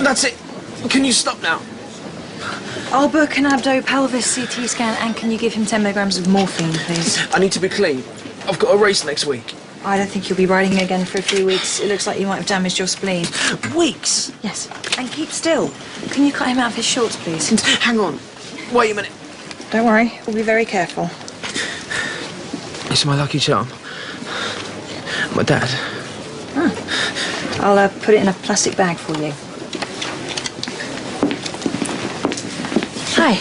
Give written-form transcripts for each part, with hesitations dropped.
That's it. Can you stop now? I'll book an abdo-pelvis CT scan, and can you give him 10 milligrams of morphine, please? I need to be clean. I've got a race next week. I don't think you'll be riding again for a few weeks. It looks like you might have damaged your spleen. Weeks? Yes. And keep still. Can you cut him out of his shorts, please? Hang on. Wait a minute. Don't worry. We'll be very careful. It's my lucky charm. My dad. Oh. I'll put it in a plastic bag for you. Hi.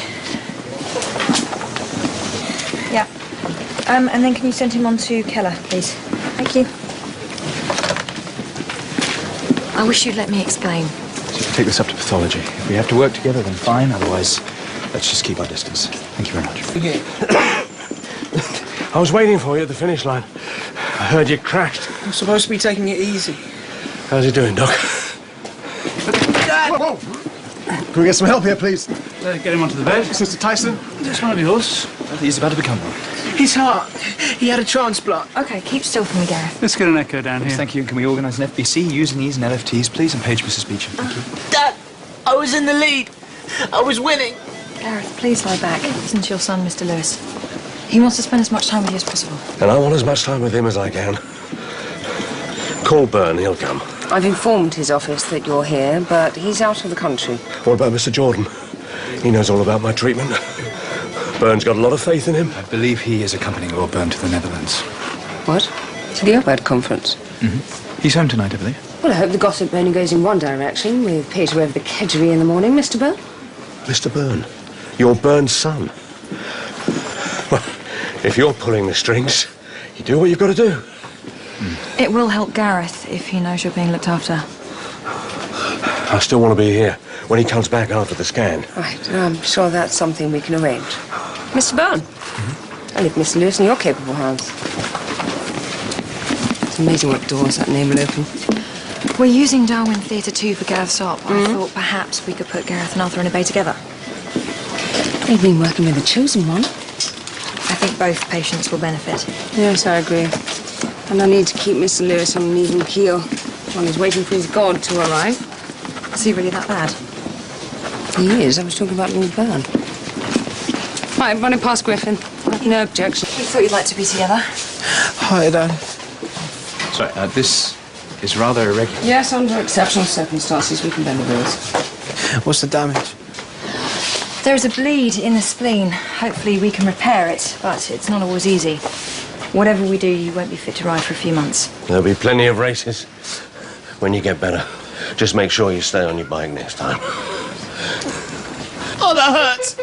Yeah. And then can you send him on to Keller, please? Thank you. I wish you'd let me explain. Take this up to pathology. If we have to work together, then fine. Otherwise, let's just keep our distance. Thank you very much. I was waiting for you at the finish line. I heard you crashed. I'm supposed to be taking it easy. How's he doing, Doc? Dad! Whoa, whoa. Can we get some help here, please? Get him onto the bed. Mr. Tyson, this one of yours. He's about to become one. His heart. He had a transplant. OK, keep still for me, Gareth. Let's get an echo down here. Thank you. Can we organise an FBC using these and LFTs, please? And page Mrs. Beecham. Thank you. Dad, I was in the lead. I was winning. Gareth, please lie back. Listen to your son, Mr. Lewis. He wants to spend as much time with you as possible. And I want as much time with him as I can. Call Byrne, he'll come. I've informed his office that you're here, but he's out of the country. What about Mr. Jordan? He knows all about my treatment. Byrne's got a lot of faith in him. I believe he is accompanying Lord Byrne to the Netherlands. What? To the OPAD conference? Mm-hmm. He's home tonight, I believe. Well, I hope the gossip only goes in one direction, with Peter over the kedgeree in the morning, Mr. Byrne. Mr. Byrne? You're Byrne's son. Well, if you're pulling the strings, you do what you've got to do. It will help Gareth if he knows you're being looked after. I still want to be here when he comes back after the scan. Right, I'm sure that's something we can arrange. Mr. Byrne, I leave Mr. Lewis in your capable hands. It's amazing what doors that name will open. We're using Darwin Theatre 2 for Gareth's op. I thought perhaps we could put Gareth and Arthur in a bay together. You've been working with the chosen one. I think both patients will benefit. Yes, I agree. And I need to keep Mr. Lewis on an even keel while he's waiting for his god to arrive. Is he really that bad? He is. I was talking about Lord Byrne. Right, running past Griffin. No objection. We thought you'd like to be together. Hi, Dad. Sorry, this is rather irregular. Yes, under exceptional circumstances, we can bend the rules. What's the damage? There is a bleed in the spleen. Hopefully we can repair it, but it's not always easy. Whatever we do, you won't be fit to ride for a few months. There'll be plenty of races when you get better. Just make sure you stay on your bike next time. Oh, that hurts.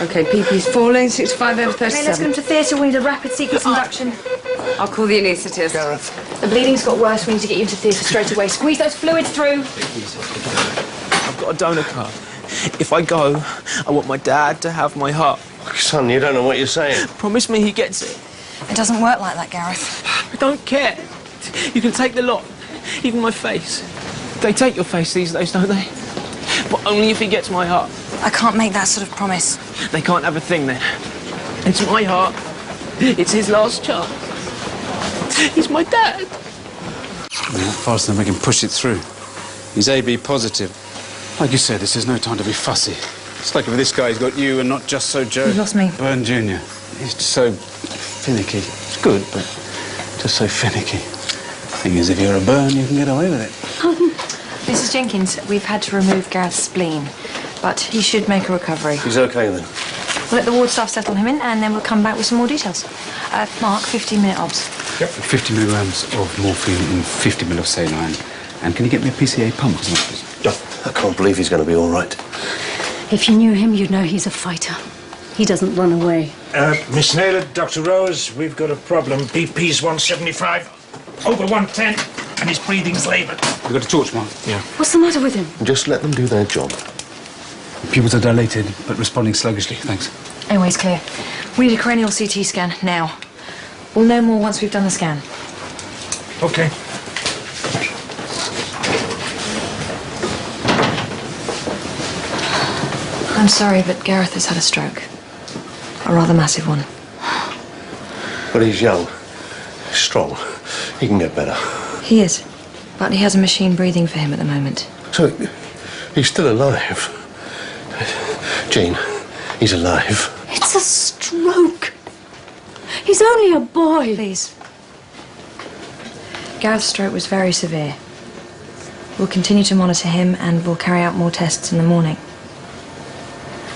OK, PP's 4 lane, 65 over 37. Hey, let's get him to theatre. We need a rapid sequence induction. I'll call the anaesthetist. Gareth. The bleeding's got worse. We need to get you into theatre straight away. Squeeze those fluids through. I've got a donor card. If I go, I want my dad to have my heart. Son, you don't know what you're saying. Promise me he gets it. It doesn't work like that, Gareth. I don't care. You can take the lot. Even my face. They take your face these days, don't they? But only if he gets my heart. I can't make that sort of promise. They can't have a thing then. It's my heart. It's his last chance. He's my dad. Not fast enough we can push it through. He's AB positive. Like you said, this is no time to be fussy. It's like if this guy's got you and not just so Joe. You've lost me. Byrne Jr. He's just so finicky. It's good, but just so finicky. Thing is, if you're a Byrne, you can get away with it. Mrs. Jenkins, we've had to remove Gareth's spleen, but he should make a recovery. He's okay then. We'll let the ward staff settle him in, and then we'll come back with some more details. Mark, 15-minute obs. Yep. 50 milligrams of morphine and 50 ml of saline. And can you get me a PCA pump as well, please? I can't believe he's going to be all right. If you knew him, you'd know he's a fighter. He doesn't run away. Miss Naylor, Dr. Rose, we've got a problem. BP's 175, over 110, and his breathing's laboured. You've got a torch, Mark? Yeah. What's the matter with him? Just let them do their job. Pupils are dilated, but responding sluggishly. Thanks. Airway's clear. We need a cranial CT scan now. We'll know more once we've done the scan. OK. I'm sorry, but Gareth has had a stroke. A rather massive one. But he's young, strong. He can get better. He is. But he has a machine breathing for him at the moment. So, he's still alive. Jean, he's alive. It's a stroke. He's only a boy. Please. Gareth's stroke was very severe. We'll continue to monitor him and we'll carry out more tests in the morning.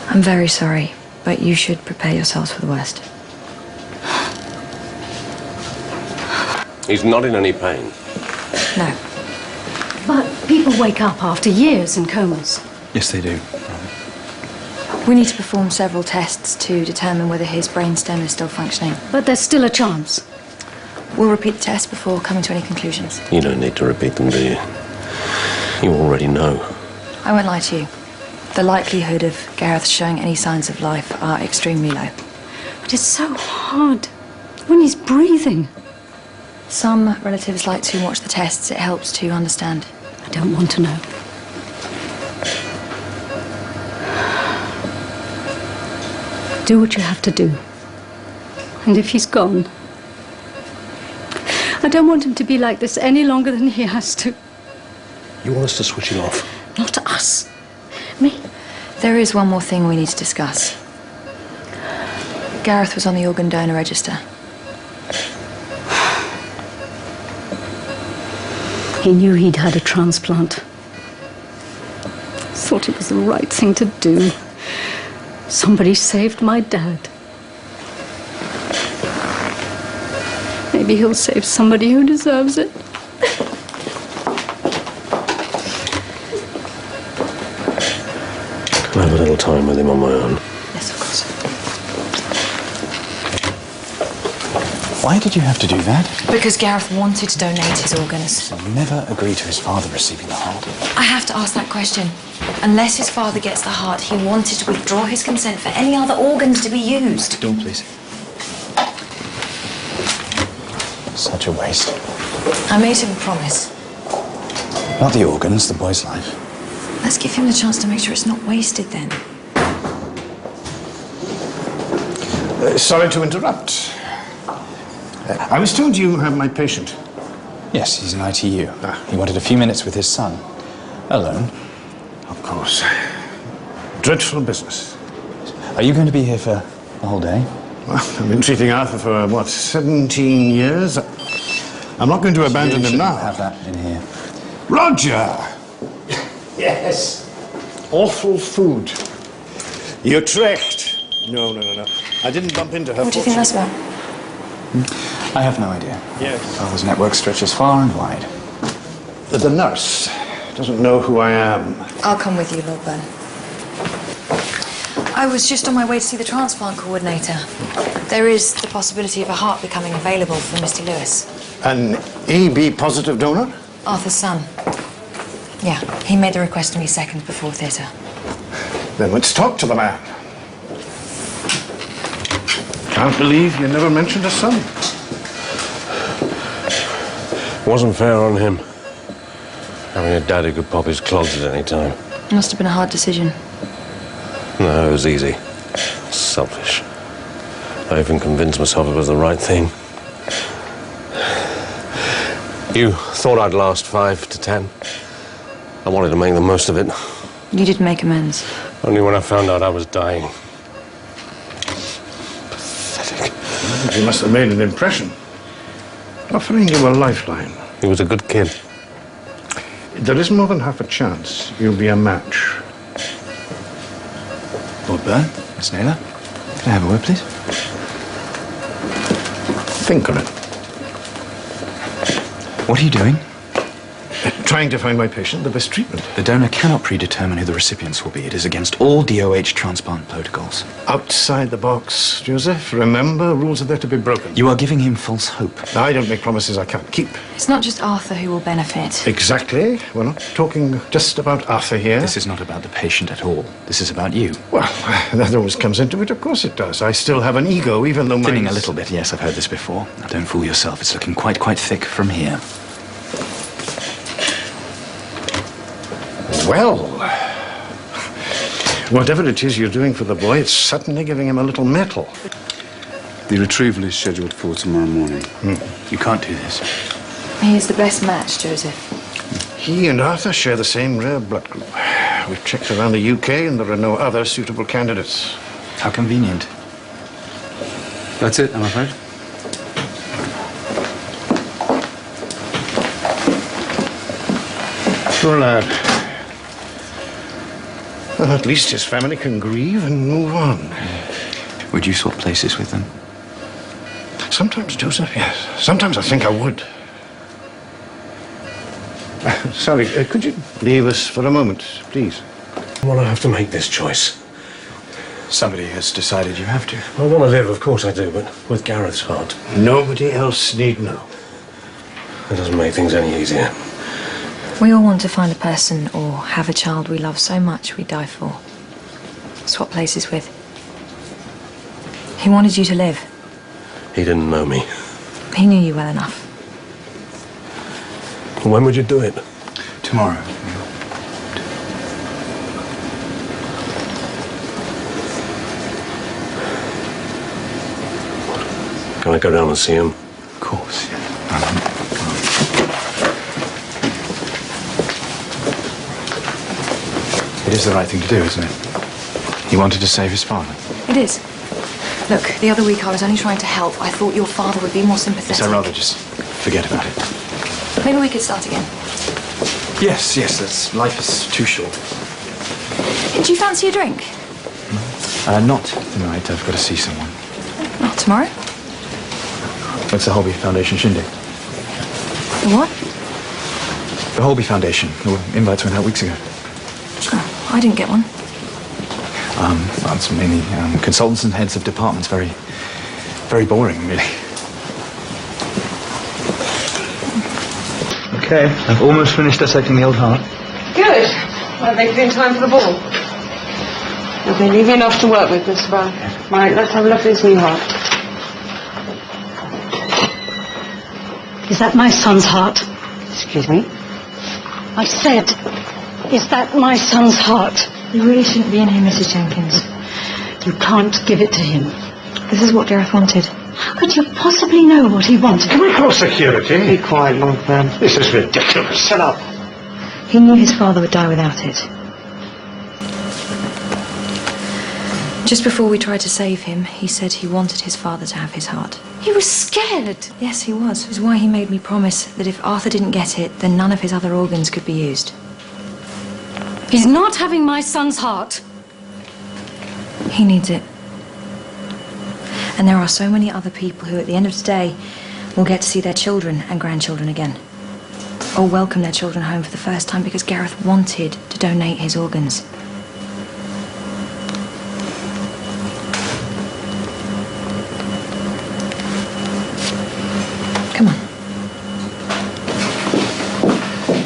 I'm very sorry, but you should prepare yourselves for the worst. He's not in any pain. No. But people wake up after years in comas. Yes, they do. We need to perform several tests to determine whether his brainstem is still functioning. But there's still a chance. We'll repeat the test before coming to any conclusions. You don't need to repeat them, do you? You already know. I won't lie to you. The likelihood of Gareth showing any signs of life are extremely low. But it's so hard when he's breathing. Some relatives like to watch the tests. It helps to understand. I don't want to know. Do what you have to do. And if he's gone, I don't want him to be like this any longer than he has to. You want us to switch him off? Not us. Me. There is one more thing we need to discuss. Gareth was on the organ donor register. He knew he'd had a transplant. Thought it was the right thing to do. Somebody saved my dad. Maybe he'll save somebody who deserves it. Can I have a little time with him on my own? Yes, of course. Why did you have to do that? Because Gareth wanted to donate his organs. He'll never agree to his father receiving the heart. I have to ask that question. Unless his father gets the heart, he wanted to withdraw his consent for any other organs to be used. Don't, please. Such a waste. I made him a promise. Not the organs, the boy's life. Let's give him the chance to make sure it's not wasted then. Sorry to interrupt. I was told you have my patient. Yes, he's in ITU. He wanted a few minutes with his son. Alone. Of course. Dreadful business. Are you going to be here for the whole day? Well, I've been treating Arthur for, what, 17 years? I'm not going to abandon him now. Have that in here. Roger! Yes. Awful food. You tricked. No. I didn't bump into her. What do you think that's about? I have no idea. Yes. Father's network stretches far and wide. The nurse doesn't know who I am. I'll come with you, Lord Byrne. I was just on my way to see the transplant coordinator. There is the possibility of a heart becoming available for Mr. Lewis. An EB-positive donor? Arthur's son. Yeah, he made the request to me seconds before theatre. Then let's talk to the man. Can't believe you never mentioned a son. Wasn't fair on him. Having a dad who could pop his clogs at any time. Must have been a hard decision. No, it was easy. Selfish. I even convinced myself it was the right thing. You thought I'd last 5 to 10. I wanted to make the most of it. You did make amends. Only when I found out I was dying. Pathetic. You must have made an impression. Offering you a lifeline. He was a good kid. There is more than half a chance you'll be a match. Lord Byrne, Miss Naylor, can I have a word, please? Think on it. What are you doing? Trying to find my patient the best treatment. The donor cannot predetermine who the recipients will be. It is against all DOH transplant protocols. Outside the box, Joseph. Remember, rules are there to be broken. You are giving him false hope. I don't make promises I can't keep. It's not just Arthur who will benefit. Exactly. We're not talking just about Arthur here. This is not about the patient at all. This is about you. Well, that always comes into it. Of course it does. I still have an ego, even though Thinning mine's... a little bit, yes, I've heard this before. Now, don't fool yourself. It's looking quite thick from here. Well, whatever it is you're doing for the boy, it's certainly giving him a little mettle. The retrieval is scheduled for tomorrow morning. You can't do this. He is the best match, Joseph. He and Arthur share the same rare blood group. We've checked around the UK and there are no other suitable candidates. How convenient. That's it, I'm afraid. Poor lad. Well, at least his family can grieve and move on. Would you swap places with them? Sometimes, Joseph, yes. Sometimes I think I would. Sorry, could you leave us for a moment, please? Well, I have to make this choice. Somebody has decided you have to. I want to live, of course I do, but with Gareth's heart. Nobody else need know. That doesn't make things any easier. We all want to find a person or have a child we love so much we die for. Swap places with. He wanted you to live. He didn't know me. He knew you well enough. When would you do it? Tomorrow. Can I go down and see him? Of course, yeah. It is the right thing to do, isn't it? He wanted to save his father. It is. Look, the other week I was only trying to help. I thought your father would be more sympathetic. So I'd rather just forget about it. Maybe we could start again. Yes, life is too short. Do you fancy a drink? Not tonight. I've got to see someone. Not tomorrow? It's the Holby Foundation shindig. The what? The Holby Foundation. The invites went out weeks ago. Oh, I didn't get one. Well, it's mainly consultants and heads of departments. Very, very boring, really. Okay, I've almost finished dissecting the old heart. Good. Well, they've been time for the ball. Okay, leave enough to work with, Mr. Brown. Right, let's have a look at this new heart. Is that my son's heart? Excuse me? I said, is that my son's heart? You really shouldn't be in here, Mrs. Jenkins. You can't give it to him. This is what Gareth wanted. How could you possibly know what he wanted? Can we call security? Be quiet, Lord Brown. This is ridiculous. Shut up. He knew his father would die without it. Just before we tried to save him, he said he wanted his father to have his heart. He was scared. Yes, he was. It was why he made me promise that if Arthur didn't get it, then none of his other organs could be used. He's not having my son's heart. He needs it. And there are so many other people who, at the end of today, will get to see their children and grandchildren again. Or welcome their children home for the first time because Gareth wanted to donate his organs. Come on.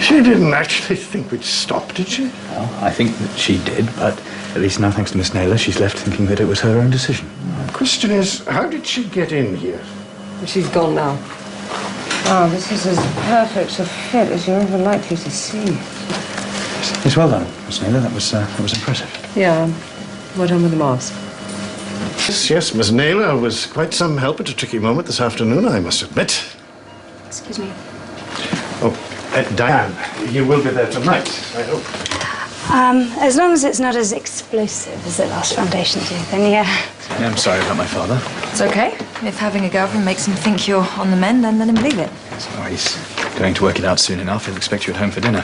She didn't actually think we'd stop, did she? Well, I think that she did, but at least now, thanks to Miss Naylor, she's left thinking that it was her own decision. The question is, how did she get in here? She's gone now. Oh, this is as perfect a fit as you're ever likely to see. Yes, well done, Miss Naylor. That was impressive. Yeah, well done with the mask. Yes, Miss Naylor was quite some help at a tricky moment this afternoon, I must admit. Excuse me. Oh, Diane, you will be there tonight, I hope. As long as it's not as explosive as the last foundation did, then yeah. Yeah, I'm sorry about my father. It's okay. If having a girlfriend makes him think you're on the mend, then let him believe it. So he's going to work it out soon enough. He'll expect you at home for dinner.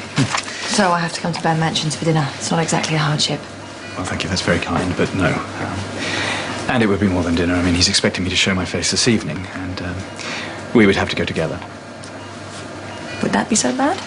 So I have to come to Bad Mansions for dinner. It's not exactly a hardship. Well, thank you. That's very kind, but no. And it would be more than dinner. I mean, he's expecting me to show my face this evening, and we would have to go together. Would that be so bad?